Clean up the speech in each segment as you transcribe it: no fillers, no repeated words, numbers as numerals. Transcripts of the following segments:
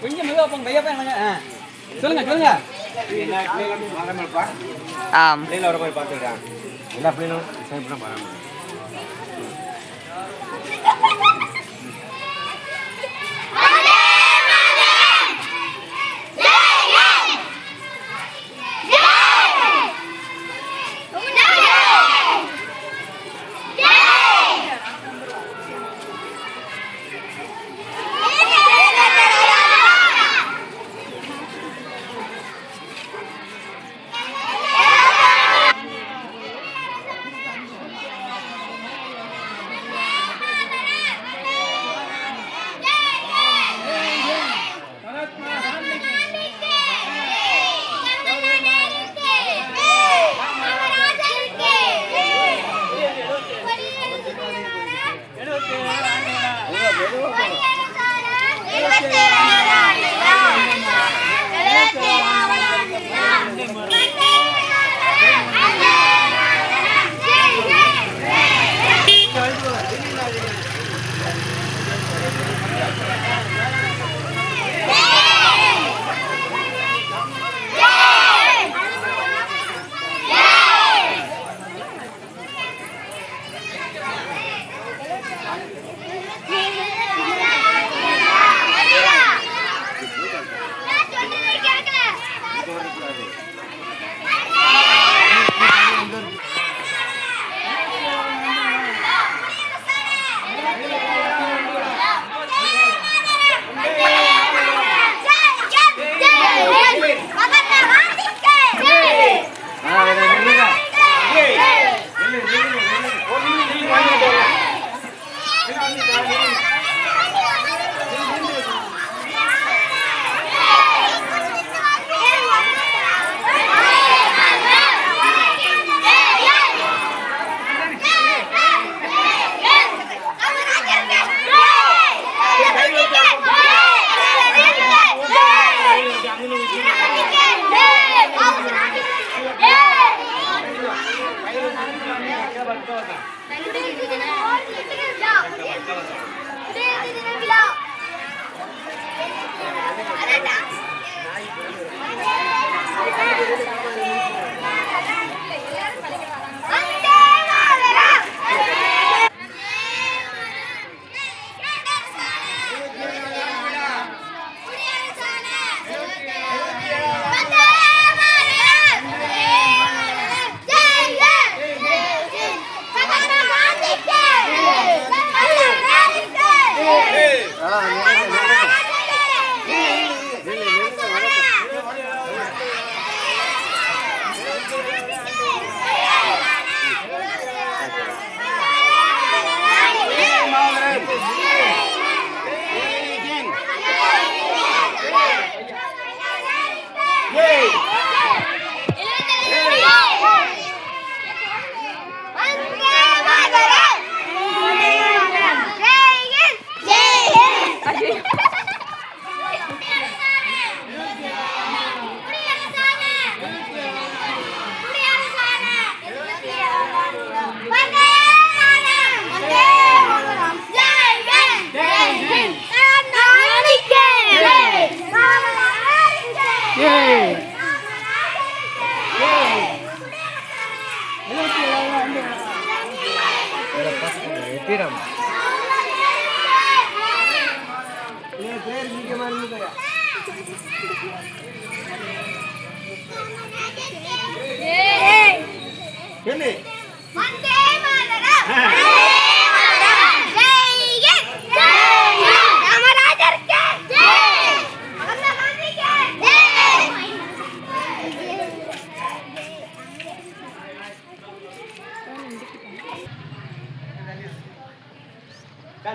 கொஞ்சம் மெதுவா போங்க பையா பையன் சொல்லுங்க சொல்லுங்க. ஆம் பிள்ளைல வர போய் பார்த்துக்கிறேன். எல்லா பிள்ளைகளும் சேவ் பண்ண பாருங்க.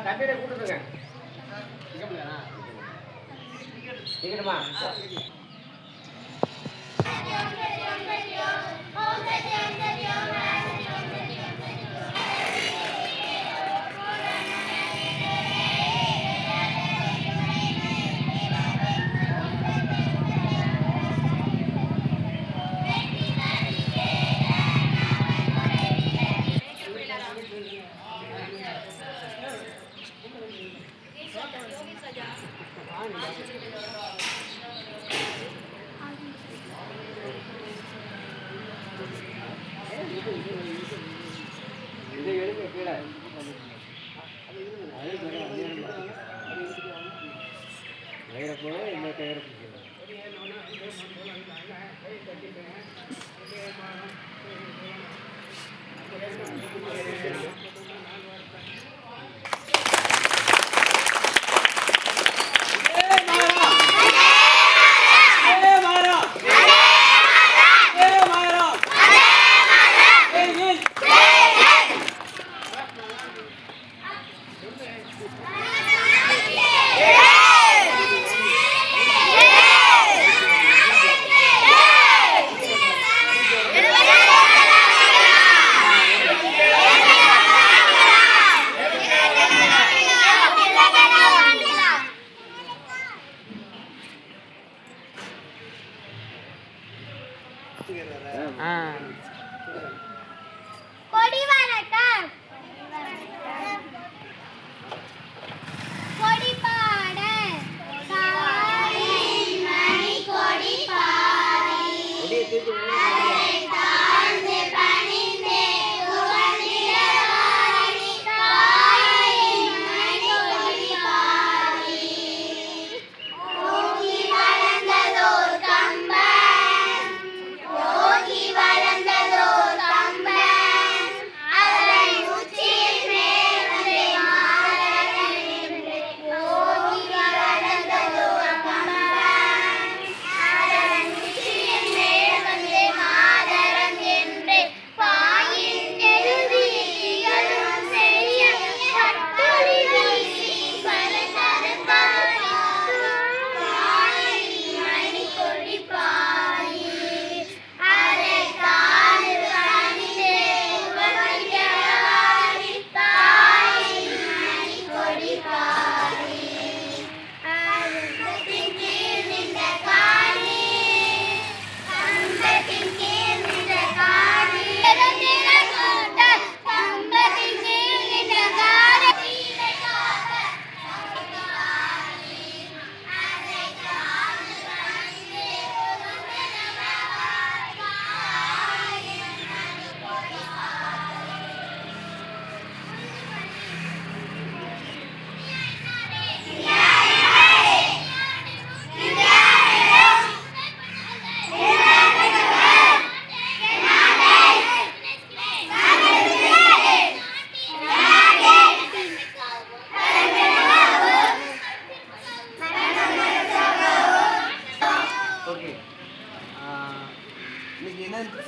தம்பியை கூப்பிட்டுருங்க. டிக்கெட்டுமா? இதை எடுக்க கீழே கயிறை போல இந்த கயிறை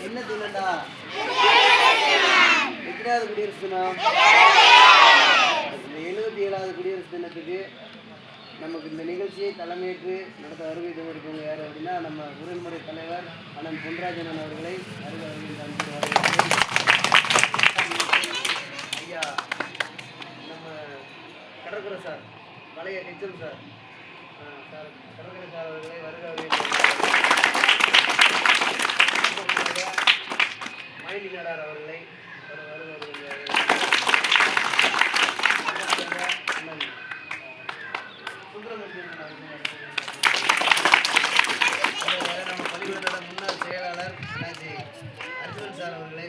என்ன தினம்டா? எத்தனாவது குடியரசு தினம்? 77வது குடியரசு தினத்துக்கு நமக்கு இந்த நிகழ்ச்சியை தலைமையேற்று நடத்த வருகை தந்திருக்கவங்க யார் அப்படின்னா நம்ம உடன்முறை தலைவர் அண்ணன் பொன்ராஜன் அவர்களை ஐயா நம்ம கடற்கரை சார் பழைய ஹெச்எம் சார் சார் கடற்கரை சார் அவர்களை வருகை மைலிங்காடார் அவர்களை நம்ம பள்ளிக்கூடத்தோட முன்னாள் செயலாளர் அண்ணாச்சி அர்ஜுனன் சார் அவர்களை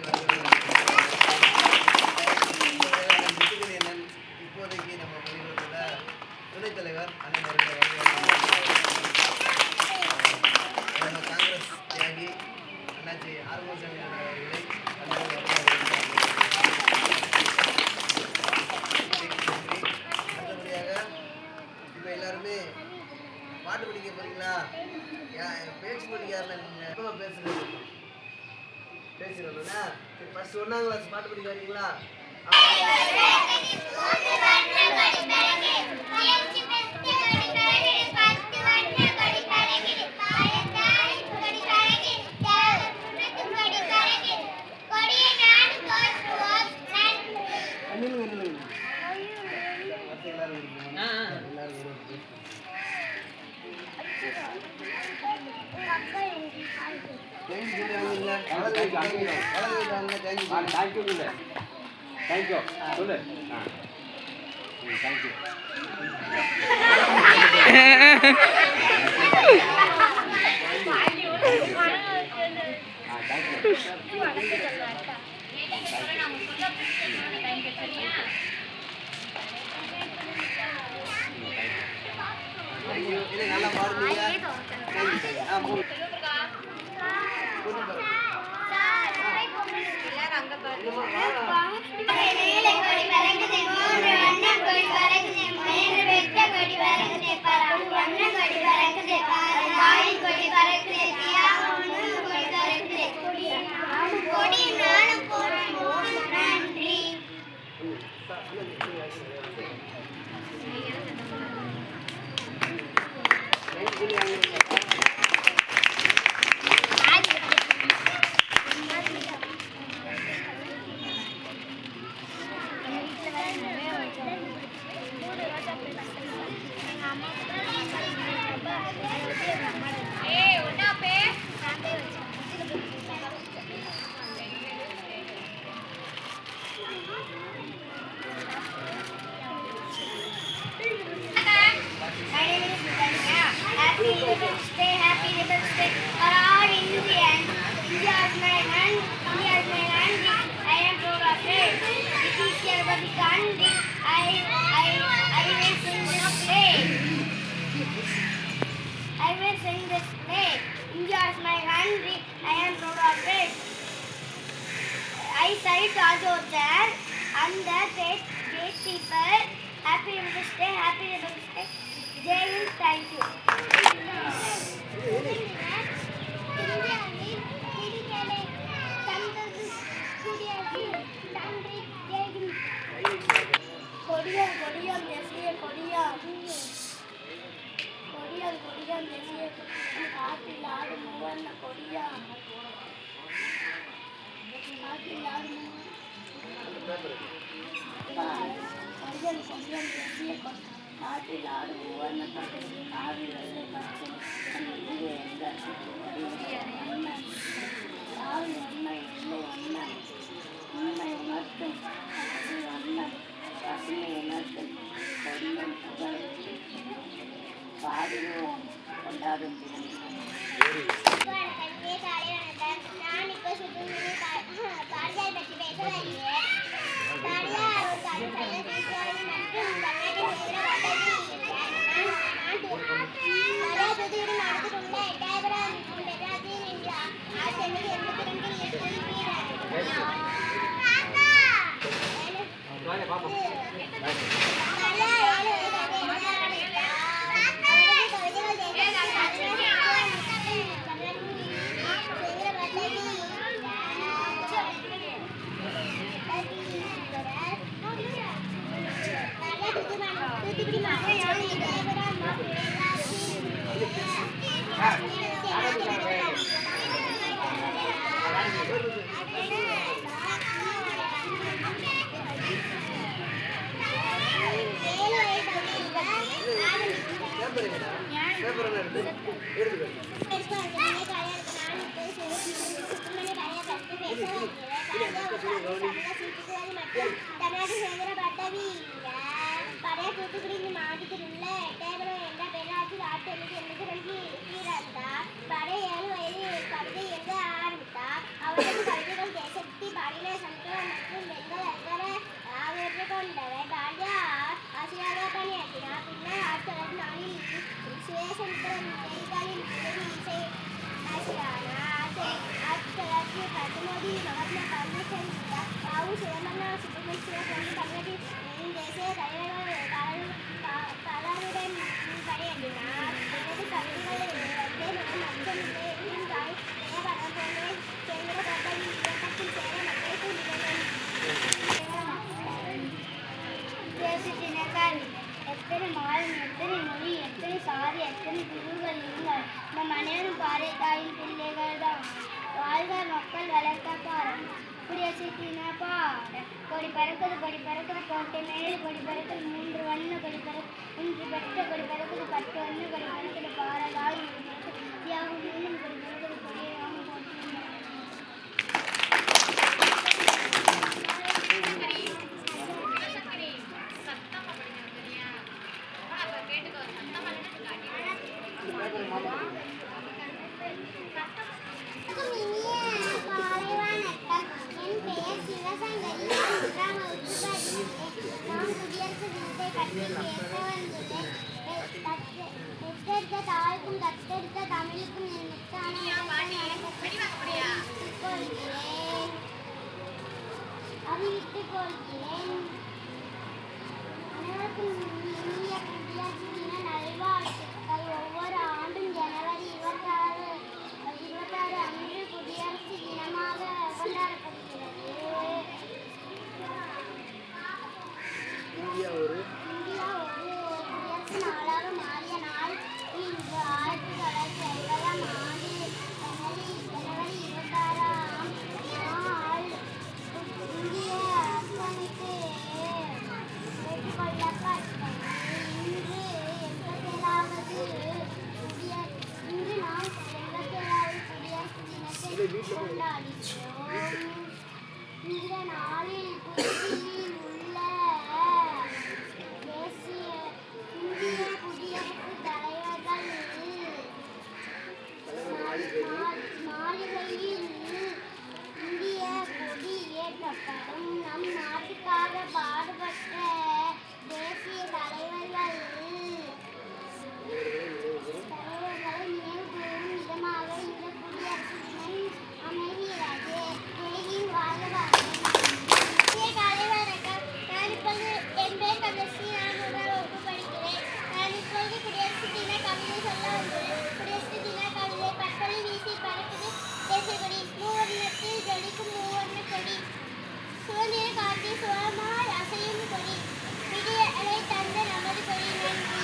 இப்போதைக்கு நம்ம பள்ளிக்கூடத்தோட துணைத் தலைவர் அண்ணன் அவர்களை நம்ம காங்கிரஸ் தியாகி அண்ணாச்சி ஆறுமுகசாமி அவர்களை அடுத்தபடியாக இப்போ எல்லாருமே பாட்டு படிக்க போறீங்களா? பேச்சு படிக்காருல நீங்கள் பேசுகிறோம்னா ஃபஸ்ட் 1ஆம் கிளாஸ் பாட்டு படிக்க வரீங்களா? தேங்க்யூ சொல்லு. தேங்க்யூ. நல்லா பாடுறீங்க. Happy Rebels Day for all Indians. India is my land. India is my land. I am proud of it. It is your country. I will sing this day. I will sing this day. India is my country. I am proud of it. I salute all those there and the gatekeeper. Happy Rebels Day. Happy Rebels Day. Jai Hind. Thank you. பறக்குது கொடி பறக்குது கோட்டை மேல் கொடி பறக்குது 3 வண்ண கொடி பறக்குது 3 பெற்ற கொடி பறக்குது 10 வண்ண கொடி பறக்குது பாரதால் தியாகம் மீண்டும் கொடி பறக்குது கொடியாம் தாய்க்கும் கத்தெடுத்த தமிழுக்கும் அறிவித்துக் கொள்கிறேன். அனைவருக்கும் இனிய குடியரசு தின நல்வாழ்த்துக்கள். ஒவ்வொரு ஆண்டும் ஜனவரி 26 அன்று குடியரசு தினமாக கொண்டாடப்படுகிறது. இந்தியா ஒரு குடியரசு நாளாக மாறிய நாள் இன்று 1950ஆம் ஆண்டு ஜனவரி 26ஆம் நாள் இந்திய அரசமைப்பு ஏற்றுக்கொள்ளப்பட்டது. இன்று நாம் 87வது குடியரசு தினத்தை கொண்டாடுகிறோம். இந்த நாளில் புதுதில்லியில் உள்ள இந்திய குடியரசுத் தலைவர்கள் மாளிகையில் இந்திய கொடி ஏற்றப்படும். நம் நாட்டுக்காக பாடுபட்ட தேசிய தலைவர்களை நினைவுகூரும் விதமாக இந்த குடியரசு தினம் அமைகிறது. உலகின் வாழ்வார்கள் தலைவர்கள் நான் இப்போது என் பேர் தமிழஸ்ரீ. நான் 1ஆம் வகுப்பு படிக்கிறேன். நான் இப்போது குடியரசு தின கவிதை சொல்ல வந்துள்ளேன். குடியரசு தின கவிதை பற்பொலி வீசி பறக்குது தேசிய கொடி மூவர்ணத்தில் ஜொலிக்கும் மூவர்ண கொடி சுதந்திர காற்றில் சுகமாய் அசையும் கொடி விடியலை தந்த நமது கொடி. நன்றி.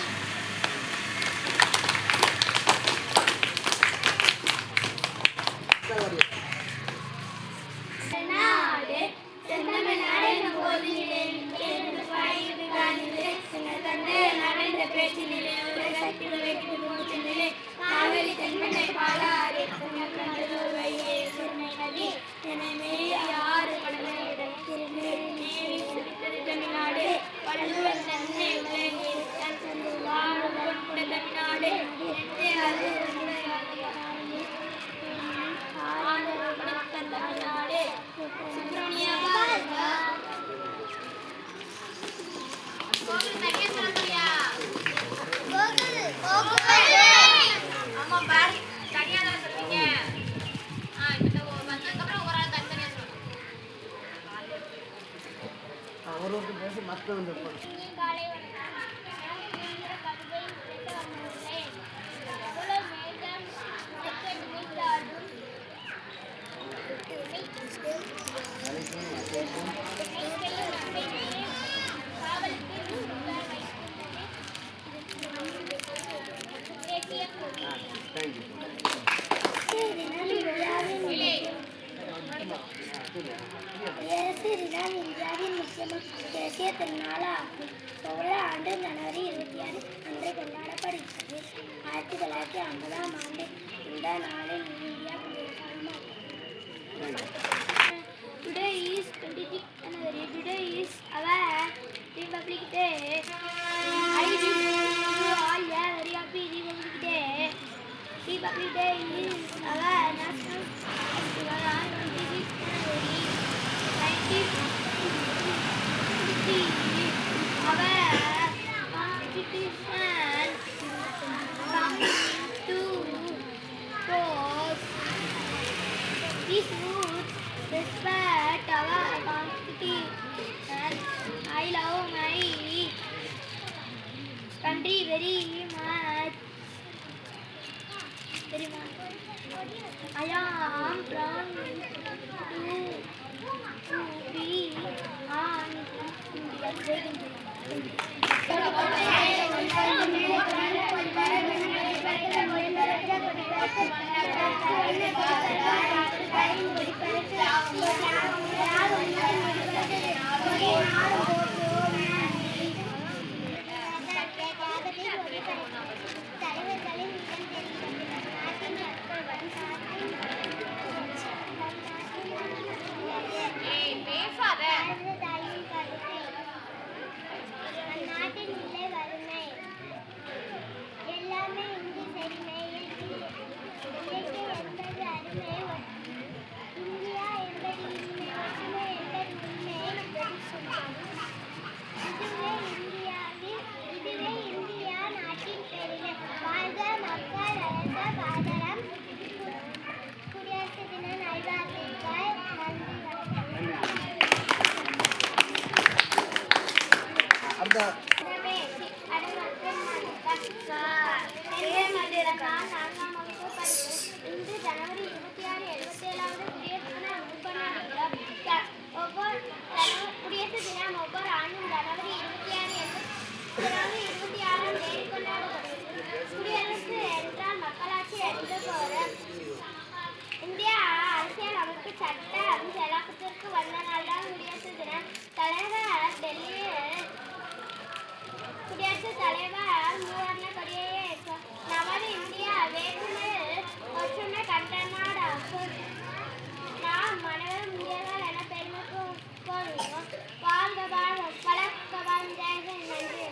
ஒருவருக்கு பேச மற்ற வந்து காலை வணக்கம். நான் சுதந்திர கவிதை கேட்டு வந்துள்ளேன். மேகம் நினைத்தாலும் குடியரசு தினம் இந்தியாவின் முக்கியமான தேசிய திருநாளாகும். ஒவ்வொரு ஆண்டும் ஜனவரி 26 அன்று கொண்டாடப்படுகிறது. 1950ஆம் ஆண்டு இந்த நாளில் India குடியரசாக Today is 26th January. Today is our Republic Day. I wish you all a very happy Republic Day. Republic Day is our national festival on 26th January 1953. Our Constitution comes to force. This would respect our Constitution. I love my country very much. I am proud to be on India's wedding day. சட்டம் செயலாக்கத்திற்கு வந்த நாள்தான் குடியரசு தினம். தலைவர் டெல்லியில் குடியரசுத் தலைவர் மூவர்ண கொடியை ஏற்றார். நமது இந்தியா வேற்றுமை ஒற்றுமை கண்ட நாடாகும். நாம் அனைவரும் இந்தியர்கள் என பெருமை கொள்வோம். வாழ்க பாரதம், வளர்க பாரதம், ஜெயஹிந்த். நன்றி.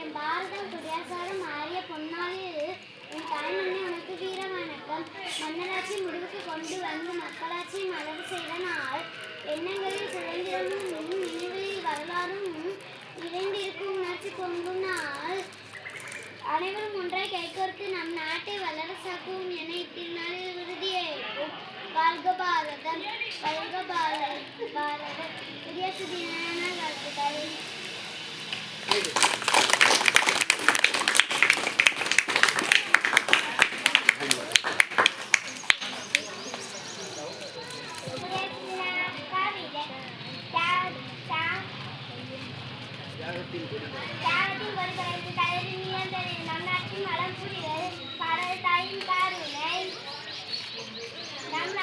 என் பாரதம் குடியரசாக மாறிய பொன்னாளில் என் தாய்மண்ணே உனக்கு வீர வணக்கம். மன்னராட்சி முடிவுக்கு கொண்டு வந்து மக்களாட்சி மலர் செய்த நாள். எண்ணங்களில் சுதந்திரமும் நினைவுகளில் வரலாறும் இணைந்திருக்கும் உணர்ச்சி பொங்கும் நாள். அனைவரும் ஒன்றாய் கைகோர்த்து நம் நாட்டை வல்லரசாக்குவோம் என இத்திருநாளில் உறுதியேற்போம். வாழ்க பாரதம், வளர்க பாரதம். குடியரசு தின வாழ்த்துக்கள். தியாகத்தின் ஒரு கரைந்து தலைவரின் நியந்தனை நம் நாட்டின் வளம் புரிதல் கடல் தாயின் கருணை நம்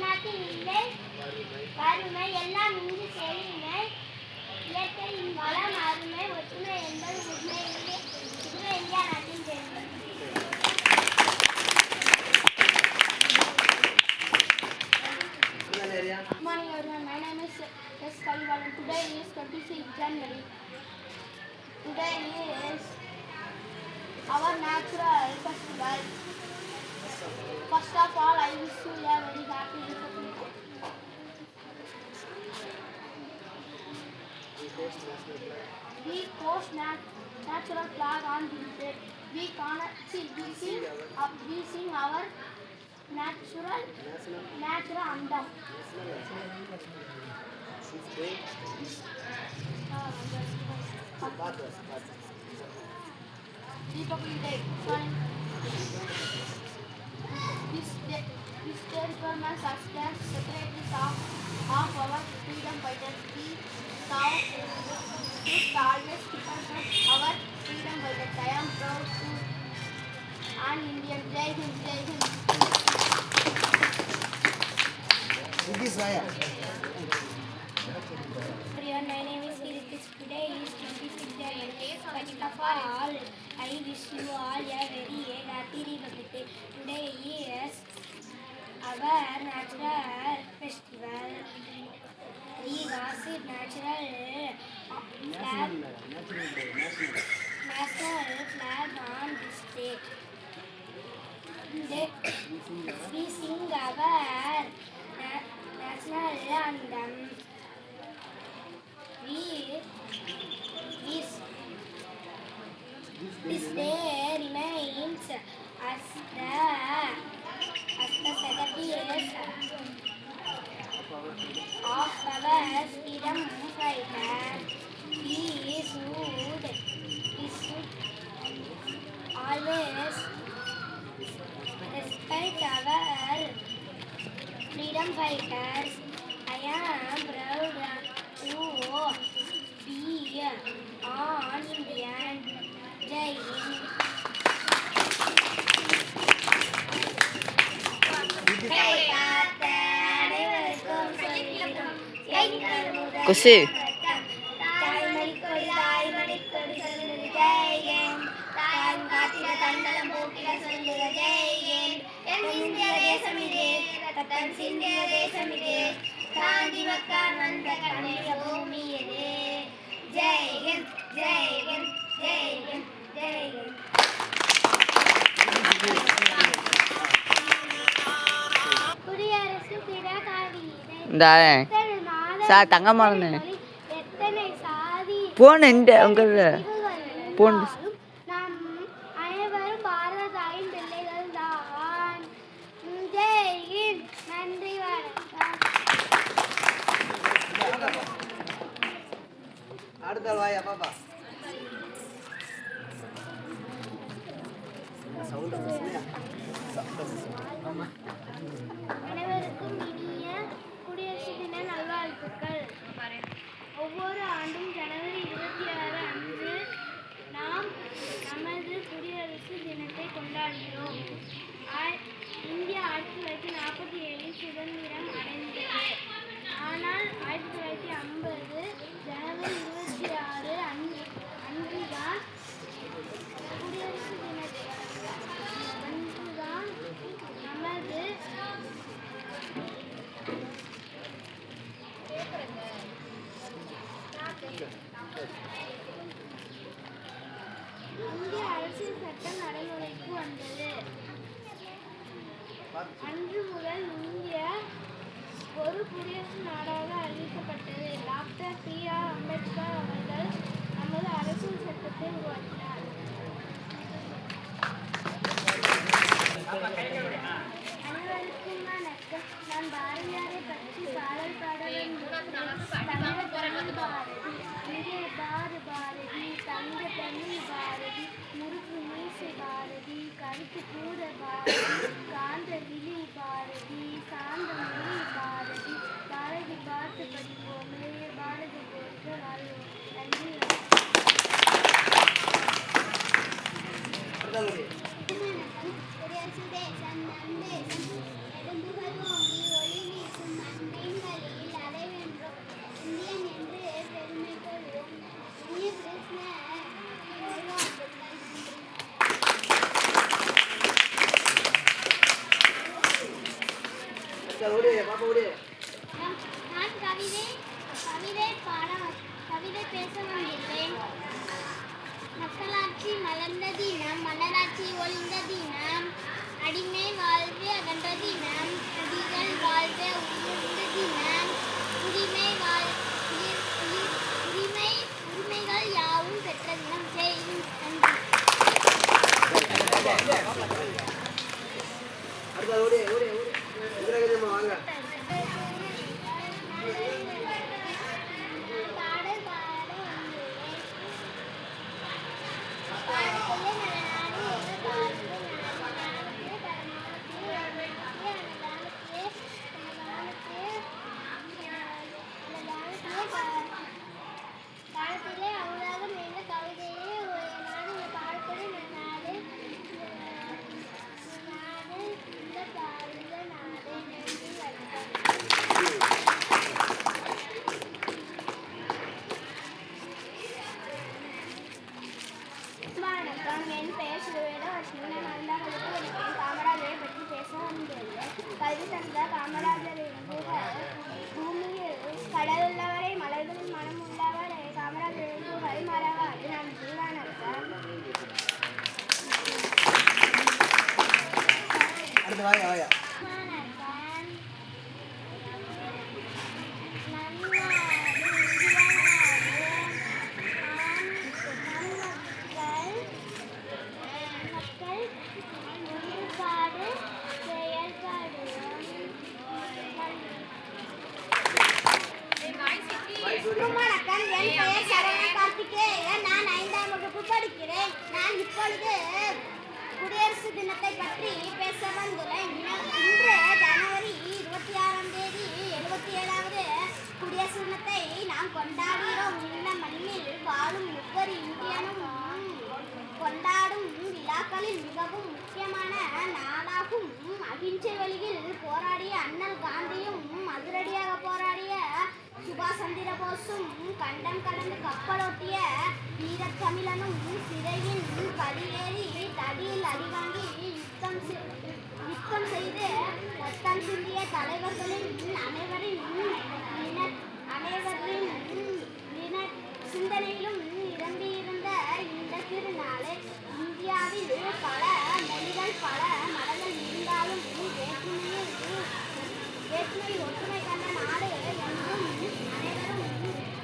நாட்டின் இல்லை வறுமை எல்லாம் இங்கு செழிமை இயற்கையின் வளம் அருமை ஒற்றுமை என்பது உண்மை. இதுவே இந்தியா நாட்டின் பெருமை. Good morning everyone, my name is S. Kalival and today is 26th January. Today is our natural festival. First of all, I wish you a very happy Republic. We coast natural flag on this day. We sing our natural anthem. Republic Day. This day represents us as secretaries of our freedom fighters. We should always represent our freedom fighters. I am proud to an Indian. Jai Hind, Jai Hind. Everyone, my name is Kirtis. Today is 26th January. First of all, I wish you all a very happy Republic Day. Today is our natural festival. We worship national flag on this day. We sing our national anthem. This day remains as the centerpiece of our freedom fighter. We should always respect our freedom fighters. I am proud to be an Indian. Jai Hind. குஷி காந்தி மக்கள் வந்த கண்ணிய பூமி இது. ஜெய் ஹிந்த், ஜெய் ஹிந்த், ஜெய் ஹிந்த், ஜெய் ஹிந்த். குடியரசு தின கவிதை. இந்த sir தங்கம்மாண்ணே எத்தனை சாதி போன இந்த உங்கள் போன் நம் அனைவரும் பாரத தாயின் பிள்ளைகள் தான். ஜெய் ஹிந்த். நன்றி, வணக்கம். அடுத்த வாயா பாப்பா. அனைவருக்கும் இனிய குடியரசு தின நல்வாழ்த்துக்கள். ஒவ்வொரு ஆண்டும் ஜனவரி 26 அன்று நாம் நமது குடியரசு தினத்தை கொண்டாடுகிறோம். இந்திய ஆட்சி வைத்து அன்று முதல் இந்தியா ஒரு குடியரசு நாடாக அறிவிக்கப்பட்டது. Doctor B.R.. அம்பேத்கர் அவர்கள் நமது அரசியல் சட்டத்தை உருவாக்கினார். அனைவருக்கும் வணக்கம். நான் பாரதியாரை பற்றி பாடல் பாட பாரதி, இங்கே பாரு பாரதி, தங்க தமிழ் பாரதி, முருகு மீசை பாரதி, கருத்து கூட பாரதி, காந்த விழி பாரதி, சாந்த மொழி பாரதி, பாரதி பார்த்து படிப்போமே, பாரதி போற்ற வாழ்வோம். நன்றி. குடியரசு தேசம் நம் தேசம், நெடும்புகழ் ஓங்கி ஒளி வீசும் அன்பின் வழியில் அதை வென்றோம். இந்தியன் என்று பெருமை கொள்வோம். இனிய கிருஷ்ண நான் கவிதை பேச வந்துள்ளேன். மக்களாட்சி மலர்ந்த தினம், மன்னராட்சி ஒழிந்த தினம், அடிமை வாழ்வு அகன்ற தினம், அடிகள் வாழ்வு உயர்ந்த தினம், உரிமைகள் யாவும் பெற்ற தினம். செய்யும் பாடத்திலே அவராக மேல கவிதையே நாடு பாடப்படி நாடு இந்த பாடுத நாடு நன்றி வணக்கம். வணக்கம். என் பெயர் சுவேதவர்ஷினி. நான் 5ஆம் வகுப்பு படிக்கிறேன். காமராஜரை பற்றி பேச வந்துள்ளேன். கல்வி தந்த காமராஜர் பூமியில் கடல் உள்ளவரை, மலர்களில் மனம் உள்ளவரை, காமராஜர் புகழ் மறவாது. நன்றி வணக்கம். வணக்கம். வணக்கம். என் பெயர் சரவண கார்த்திகேயன். நான் 5ஆம் வகுப்பு படிக்கிறேன். நான் இப்பொழுது குடியரசு தினத்தை பற்றி பேச வந்துள்ளேன். இன்று ஜனவரி 26ஆம் தேதி 77வது குடியரசு தினத்தை நாம் கொண்டாடுகிறோம். இந்த மண்ணில் வாழும் ஒவ்வொரு இந்தியனும் கொண்டாடும் விழாக்களில் மிகவும் முக்கியமான நாளாகும். அகிம்சை வழியில் போராடிய அண்ணல் காந்தியும், அதிரடியாக போராடிய சுபாஷ் சந்திர போஸும், கண்டம் கடந்து கப்பலோட்டிய வீரத் தமிழனும், சிறையின் படியேறி தடியில் அடிவாங்கி யுத்தம் செய்து ரத்தம் சிந்திய தலைவர்களின் அனைவரின் சிந்தனையிலும் நிரம்பியிருந்த இந்த திருநாளை இந்தியாவில் பல மொழிகள், பல மதங்கள் இருந்தாலும் வேற்றுமையில் ஒற்றுமை கண்ட நாடு என்றும் அனைவரும்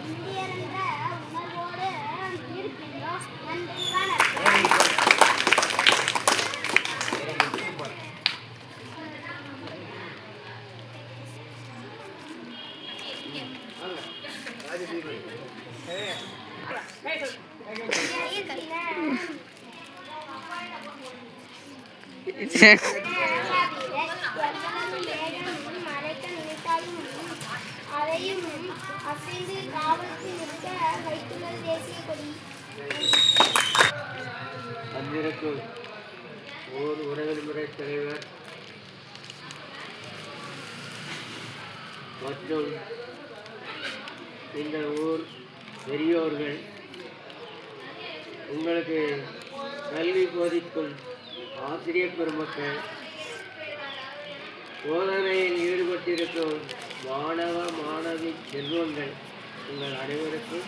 இந்தியர் என்ற உணர்வோடு இருக்கின்றோம். நன்றி வணக்கம். மறைக்க நினைத்தாலும் அதையும் அசைந்து காவலுக்கு நிற்க வைத்துள்ளது தேசிய கொடி. அன்பிற்கும் ஓர் உறவுமுறை தலைவர் மற்றும் இந்த ஊர் பெரியோர்கள், உங்களுக்கு கல்வி போதிக்கும் ஆசிரியர் பெருமக்கள், போதனையில் ஈடுபட்டிருக்கும் மாணவ மாணவி செல்வங்கள், உங்கள் அனைவருக்கும்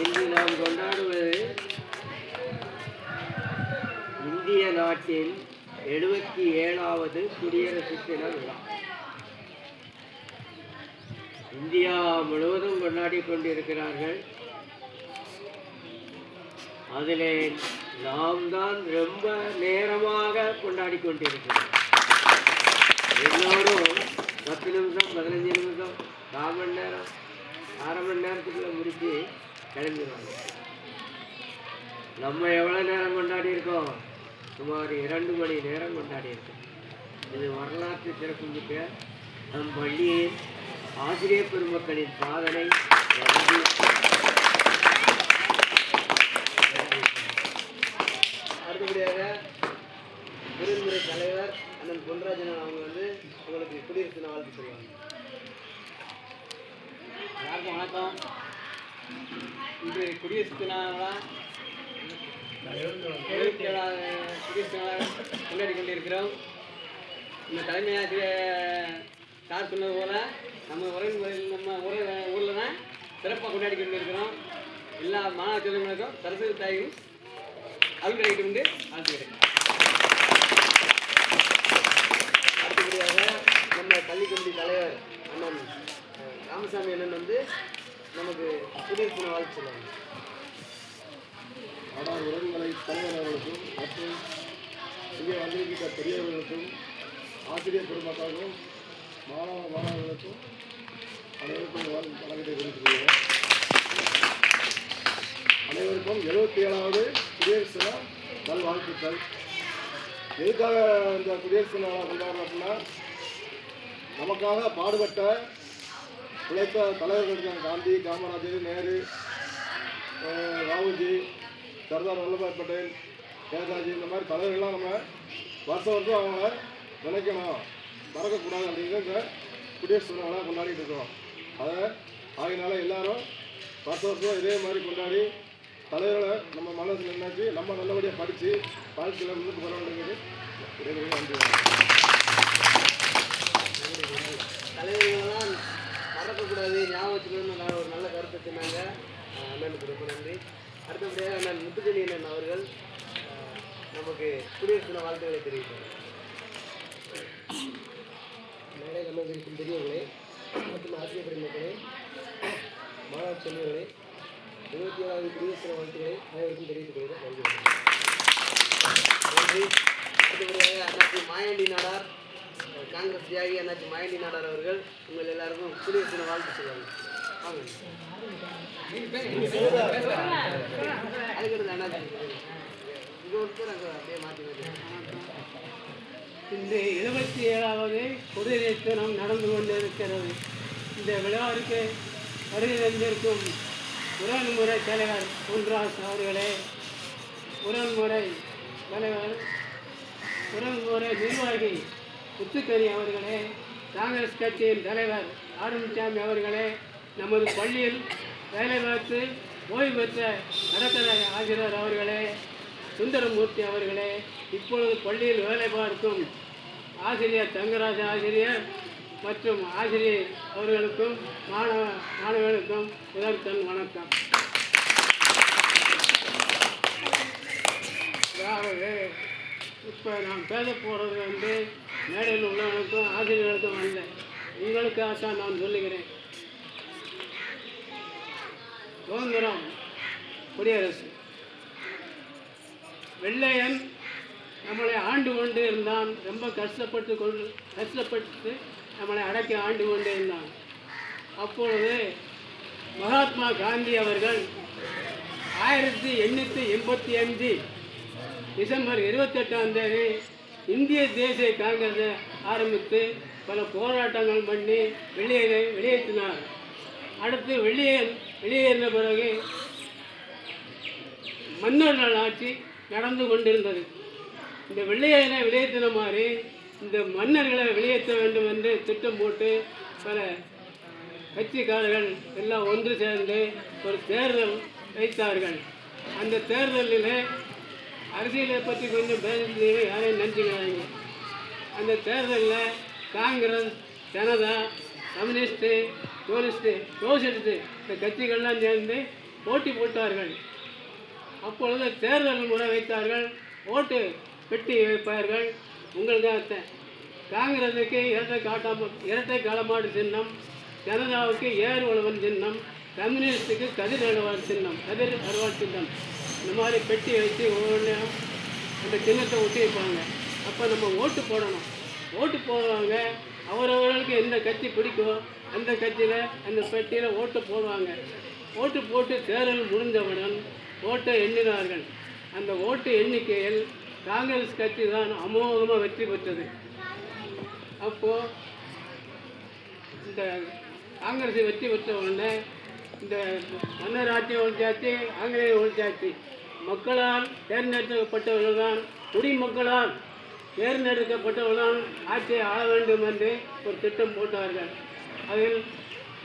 இன்று நாம் கொண்டாடுவது இந்திய நாட்டின் 77வது குடியரசு தின விழா இந்தியா முழுவதும் கொண்டாடி கொண்டிருக்கிறார்கள். அதிலே நாம் தான் ரொம்ப நேரமாக கொண்டாடி கொண்டிருக்கிறோம். எல்லோரும் 10 நிமிஷம் 15 நிமிஷம் 4 மணி நேரம் 1/2 மணி நேரத்துக்குள்ள முடித்து கிளம்பிடுவாங்க. நம்ம எவ்வளோ நேரம் கொண்டாடி இருக்கோம்? சுமார் 2 மணி நேரம் கொண்டாடி இருக்கோம். இது வரலாற்று சிறப்புமிக்க நம் பள்ளியின் ஆசிரியர் பெருமக்களின் சாதனை. அடுத்தபடியாக தொழில்முறை தலைவர் அண்ணன் பொன்ராஜன் அவங்க உங்களுக்கு குடியரசு தின வாழ்த்து சொல்லுவாங்க. எல்லாருக்கும் வணக்கம். இன்று குடியரசு தின விழா 77வது குடியரசு தின கொண்டாடி கொண்டிருக்கிறோம். இந்த தலைமை ஆசிரியர் சார் சொன்னது போல் நம்ம ஊரில் தான் சிறப்பாக கொண்டாடி கொண்டிருக்கிறோம். எல்லா மாணவ செல்வங்களுக்கும் சரஸ்வதி தாயும் அருள் கிடைக்கும் என்று வாழ்த்துக்கிறேன். அடுத்தபடியாக நம்ம பள்ளிக்கமிட்டி தலைவர் அண்ணன் ராமசாமி அண்ணன் நமக்கு குடியரசு தின வாழ்த்து சொல்லுவாங்க. ஆனால் உறவுகளை தலைவர்களுக்கும் மற்றும் இங்கே வந்திருக்கிற பெரியவர்களுக்கும் ஆசிரியர் பெருமக்களுக்கும் மாணவர்களுக்கும் அனைவருக்கும் வணக்கத்தை தெரிவித்துள்ளேன். அனைவருக்கும் 77வது குடியரசு தின நல்வாழ்த்துக்கள். எதுக்காக இந்த குடியரசு தின கொண்டாடுறோம் அப்படின்னா, நமக்காக பாடுபட்ட உழைத்த தலைவர்கள் இருக்காங்க. காந்தி, காமராஜர், நேரு, ராகுல்ஜி, சர்தார் வல்லபாய் பட்டேல், நேதாஜி, இந்த மாதிரி தலைவர்கள்லாம் நம்ம வருஷம் அவங்கள நினைக்கணும், மறக்கக்கூடாது அப்படிங்கிற இந்த குடியரசு தினம் கொண்டாடிட்டு இருக்கோம். ஆகையினால எல்லாரும் வருஷம் இதே மாதிரி கொண்டாடி தலைவர்களை நம்ம மனசில் நினைச்சு நம்ம நல்லபடியாக படித்து வாழ்க்கையில் முன்னுக்கு வர வேண்டியது நன்றி. தலைவர்களெல்லாம் மறக்கக்கூடாது, ஞாபகம் வச்சுக்கணும்னு ஒரு நல்ல கருத்தை சொன்னாங்க. அண்ணனுக்கு ரொம்ப நன்றி. அடுத்தபடியாக அண்ணன் முத்துக்கணி அண்ணன் அவர்கள் நமக்கு குடியரசு தின வாழ்த்துக்களை தெரிவித்தார். மேடை அமர்ந்திருக்கும் பெரியவர்களே மற்றும் ஆசிரியர் பெருமக்களே, மாணவ செல்வங்களே, 77வது குடியரசு தின வாழ்த்துக்களை அனைவருக்கும் தெரிவித்துக் கொள்கிறேன். நன்றி. அடுத்தபடியாக அண்ணாச்சி மாயாண்டி நாடார், காங்கிரஸ் தியாகி அண்ணாச்சி மாயாண்டி நாடார் அவர்கள் உங்கள் எல்லாருக்கும் குடியரசு தின வாழ்த்து சொல்லுவாங்க. அதுக்கு அண்ணாச்சி இது ஒருத்தர் அங்கே அப்படியே மாற்றி இந்த 77வது குடியரசு தினம் நடந்து கொண்டிருக்கிறது. இந்த விழாவிற்கு வருகை தந்திருக்கும் உறவுமுறை தலைவர் பொன்ராஜ் அவர்களே, உறவுமுறை தலைவர் உறவுமுறை நிர்வாகி முத்துக்கணி அவர்களே, காங்கிரஸ் கட்சியின் தலைவர் ஆறுமுகசாமி அவர்களே, நமது பள்ளியில் வேலை பார்த்து ஓய்வு பெற்ற நடத்தர ஆசிரியர் அவர்களே, சுந்தரமூர்த்தி அவர்களே, இப்பொழுது பள்ளியில் வேலை பார்க்கும் ஆசிரியர் தங்கராஜ ஆசிரியர் மற்றும் ஆசிரியர் அவர்களுக்கும் மாணவர்களுக்கும் முதற்கண் வணக்கம். அதாவது இப்போ நான் பேச போகிறது மேடையில் உள்ளவர்களுக்கும் ஆசிரியர்களுக்கும் அல்ல, உங்களுக்காக தான் நான் சொல்லுகிறேன். சுதந்திரம், குடியரசு, வெள்ளையன் நம்மளை ஆண்டு கொண்டு இருந்தான். ரொம்ப கஷ்டப்பட்டு நம்மளை அடக்கி ஆண்டு கொண்டு இருந்தான். அப்பொழுது மகாத்மா காந்தி அவர்கள் 1885 டிசம்பர் 28ஆம் தேதி இந்திய தேசிய காங்கிரஸை ஆரம்பித்து பல போராட்டங்கள் பண்ணி வெளியேற்றினார். அடுத்து வெளியேறின பிறகு மன்னர்கள் ஆட்சி நடந்து கொண்டிருந்தது. இந்த வெள்ளையனை வெளியேற்றின மாதிரி இந்த மன்னர்களை வெளியேற்ற வேண்டும் என்று திட்டம் போட்டு பல கட்சிக்காரர்கள் எல்லாம் ஒன்று சேர்ந்து ஒரு தேர்தல் வைத்தார்கள். அந்த தேர்தலில் அரசியலை பற்றி கொஞ்சம் பேசுறது யாரையும் நினச்சிக்கிறாங்க. அந்த தேர்தலில் காங்கிரஸ், ஜனதா, கம்யூனிஸ்ட்டு, சோசியலிஸ்ட்டு இந்த கட்சிகள்லாம் சேர்ந்து போட்டி போட்டார்கள். அப்பொழுது தேர்தல் முறை வைத்தார்கள். ஓட்டு பெட்டி வைப்பார்கள். உங்களுக்காகத்தான். காங்கிரஸுக்கு இரட்டை காலமாடு சின்னம், ஜனதாவுக்கு ஏர் உழவன் சின்னம், கம்யூனிஸ்டுக்கு கதிர் அறுவாள் சின்னம். இந்த மாதிரி பெட்டி வச்சு ஒவ்வொன்றையும் அந்த சின்னத்தை ஒட்டி வைப்பாங்க. அப்போ நம்ம ஓட்டு போடணும். ஓட்டு போடுவாங்க. அவரவர்களுக்கு எந்த கட்சி பிடிக்கும் அந்த கட்சியில் அந்த பெட்டியில் ஓட்டு போடுவாங்க. ஓட்டு போட்டு தேர்தல் முடிந்தவுடன் ஓட்டை எண்ணினார்கள். அந்த ஓட்டு எண்ணிக்கையில் காங்கிரஸ் கட்சி தான் அமோகமாக வெற்றி பெற்றது. அப்போது இந்த காங்கிரஸ் வெற்றி பெற்ற உடனே இந்த மன்னர் ஆட்சியை ஒழிச்சாச்சு, ஆங்கிலேய ஒழிச்சாச்சு. மக்களால் தேர்ந்தெடுக்கப்பட்டவர்கள் தான், குடிமக்களால் தேர்ந்தெடுக்கப்பட்டவர்கள் ஆட்சியை ஆள வேண்டும் என்று ஒரு திட்டம் போட்டார்கள். அதில்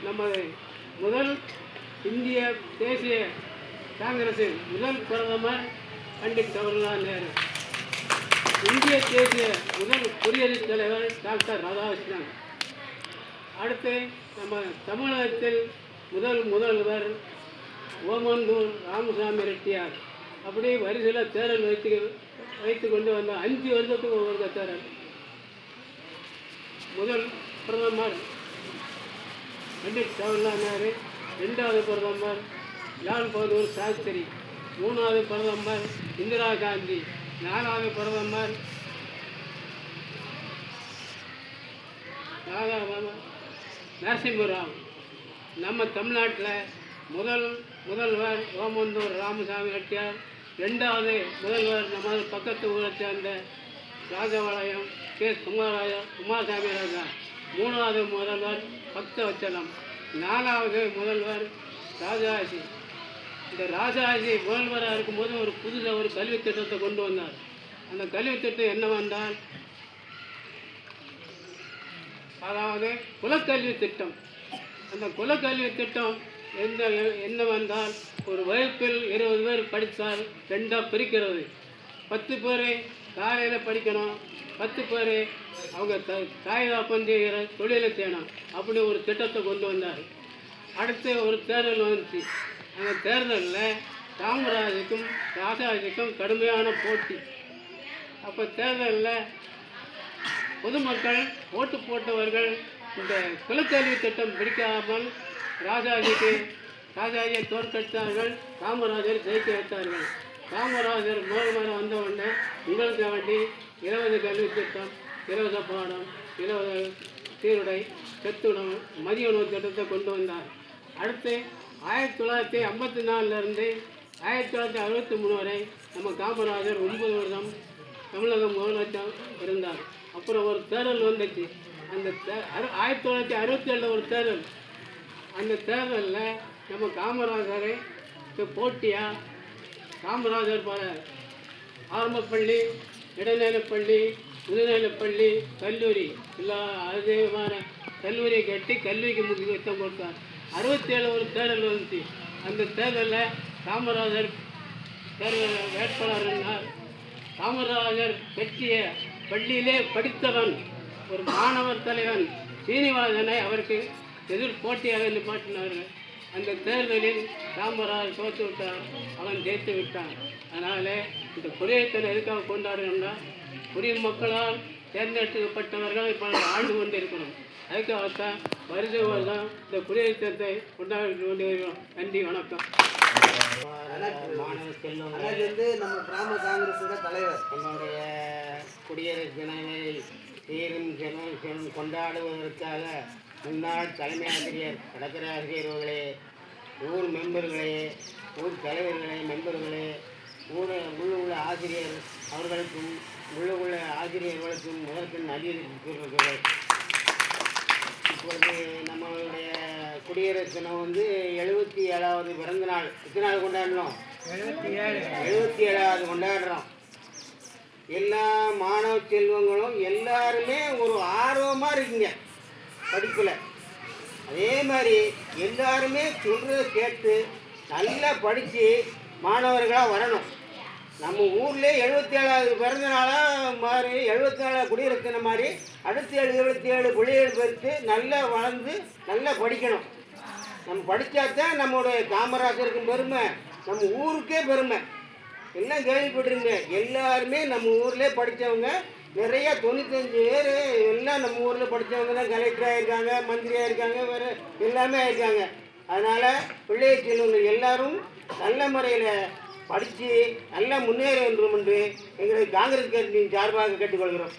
நமது முதல் இந்திய தேசிய காங்கிரஸின் முதல் பிரதமர் பண்டிட் ஜவஹர்லால் நேரு. இந்திய தேசிய முதல் குடியரசுத் தலைவர் டாக்டர் ராதாகிருஷ்ணன். அடுத்து நம்ம தமிழகத்தில் முதல்வர் ஓமந்தூர் ராமசாமி ரெட்டியார். அப்படி வரிசையில் தேர்தல் வைத்து கொண்டு வந்த 5 வருஷத்துக்கு ஒவ்வொரு தேர்தல். முதல் பிரதமர் பண்டிட் ஜவஹர்லால் நேரு, 2வது பிரதமர் லால் பகதூர் சாஸ்திரி, 3வது பிரதமர் இந்திரா காந்தி, 4வது பிரதமர் நரசிம்மராவ். நம்ம தமிழ்நாட்டில் முதல்வர் ஓமந்தூர் ராமசாமி ரெட்டியார், 2வது முதல்வர் நமது பக்கத்து ஊரை சேர்ந்த ராஜபாளையம் கே. குமாரசாமி ராஜா, 3வது முதல்வர் பக்தவச்சலம், 4வது முதல்வர் ராஜாஜி. இந்த ராஜாஜி முதல்வராக இருக்கும்போது புதுசாக ஒரு கல்வி திட்டத்தை கொண்டு வந்தார். அந்த கல்வி திட்டம் என்னவென்றால், அதாவது குலக்கல்வி திட்டம். அந்த குலக்கல்வி திட்டம் என்னவென்றால், ஒரு வகுப்பில் 20 பேர் படித்தால் 2ஆக பிரிக்கிறது. 10 பேர் காலையில் படிக்கணும், 10 பேர் அவங்க காகிதாப்பம் செய்கிற தொழிலை செய்யணும். அப்படி ஒரு திட்டத்தை கொண்டு வந்தார். அடுத்து ஒரு தேர்தல் வந்துச்சு. அந்த தேர்தலில் காமராஜுக்கும் ராஜாஜிக்கும் கடுமையான போட்டி. அப்போ தேர்தலில் பொதுமக்கள் ஓட்டு போட்டவர்கள் இந்த குலக்கல்வி திட்டம் பிடிக்காமல் ராஜாஜியை தோற்கடித்தார்கள். காமராஜர் ஜெயிக்க வைத்தார்கள். காமராஜர் முதல்வர் வந்த உடனே உங்களுக்கு வேண்டி இலவச கல்வி திட்டம், இலவச பாடம், இலவச சீருடை, சத்துணவு, மதிய உணவு திட்டத்தை கொண்டு வந்தார். அடுத்து 1954 1963 வரை நம்ம காமராஜர் 9 வருடம் தமிழகம் முதலமைச்சர் இருந்தார். அப்புறம் ஒரு தேர்தல் வந்துச்சு. அந்த 1967 ஒரு தேர்தல். அந்த தேர்தலில் நம்ம காமராஜரை போட்டியாக காமராஜர் பல ஆரம்பப்பள்ளி, இடைநிலைப்பள்ளி, முதுநிலைப்பள்ளி, கல்லூரி எல்லா அதிகமான கல்லூரியை கட்டி கல்விக்கு முக்கியத்துவம் கொடுத்தார். 67 ஒரு தேர்தல் வந்துச்சு. அந்த தேர்தலில் காமராஜர் தேர்தல் வேட்பாளர் இருந்தார். காமராஜர் கட்சிய பள்ளியிலே படித்தவன் ஒரு மாணவர் தலைவன் சீனிவாசனை அவருக்கு எதிர் போட்டியாக நிப்பாட்டினார்கள். அந்த தேர்தலில் காமராஜர் தோற்று விட்டார், அவன் ஜெயித்து விட்டான். அதனால் இந்த குடியரசை எதுக்காக கொண்டாடுறோம்னா, குடிமக்களால் தேர்ந்தெடுக்கப்பட்டவர்கள் இப்போ ஆண்டு கொண்டு இருக்கிறோம். அதுக்காகத்தான் வருடம் இந்த குடியரசத்தை கொண்டாடி கொண்டு வருகிறோம். நன்றி, வணக்கம். மாணவ செல்வங்கள், வந்து நம்ம கிராம காங்கிரஸோட தலைவர். நம்முடைய குடியரசு தினத்தை சீரும் கொண்டாடுவதற்காக முன்னாள் தலைமை ஆசிரியர், கடற்கரை ஆசிரியர்களே, ஊர் மெம்பர்களே, ஊர் தலைவர்களே, மெம்பர்களே, உள்ள ஆசிரியர் அவர்களுக்கும் உள்ள ஆசிரியர்களுக்கும் முதற்கும் நன்றி கூறுகிறேன். இப்பொழுது நம்மளுடைய குடியரசு தினம் வந்து 77வது பிறந்த நாள். எத்தனை நாள் கொண்டாடணும்? 77வது கொண்டாடுறோம். எல்லா மாணவ செல்வங்களும் எல்லாருமே ஒரு ஆர்வமாக இருக்குங்க படிப்பில். அதே மாதிரி எல்லாருமே சொல்கிறத கேட்டு நல்லா படித்து மாணவர்களாக வரணும். நம்ம ஊர்லேயே 77வது பிறந்த நாளாக மாதிரி 74 குடியரசு தினம் மாதிரி அடுத்த 77 பிள்ளைகள் பெற்று நல்லா வளர்ந்து நல்லா படிக்கணும். நம்ம படித்தா தான் நம்மளுடைய காமராஜருக்கும் பெருமை, நம்ம ஊருக்கே பெருமை. எல்லாம் கேள்விப்பட்டிருங்க. எல்லாருமே நம்ம ஊர்லேயே படித்தவங்க நிறைய 95 பேர் எல்லாம் நம்ம ஊரில் படித்தவங்க தான் கலெக்டராக இருக்காங்க, மந்திரியாக இருக்காங்க, வேறு எல்லாமே ஆயிருக்காங்க. அதனால் பிள்ளையை செல்வங்கள் எல்லாரும் நல்ல முறையில் படித்து நல்லா முன்னேற வேண்டும் என்று எங்களுக்கு காங்கிரஸ் கட்சியின் சார்பாக கேட்டுக்கொள்கிறோம்.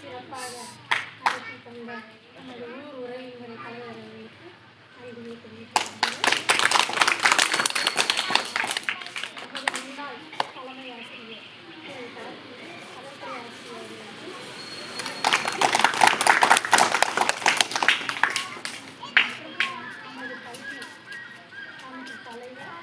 சிறப்பாக நடத்தி தந்த நமது ஊர் உறவின்முறை தலைவர் அவர்களுக்கு நன்றியை தெரிவித்துக் நமது முன்னாள் தலைமை ஆசிரியர் திரு கடற்கரை ஆசிரியர் நமது கல்வி அமைப்பு தலைவர்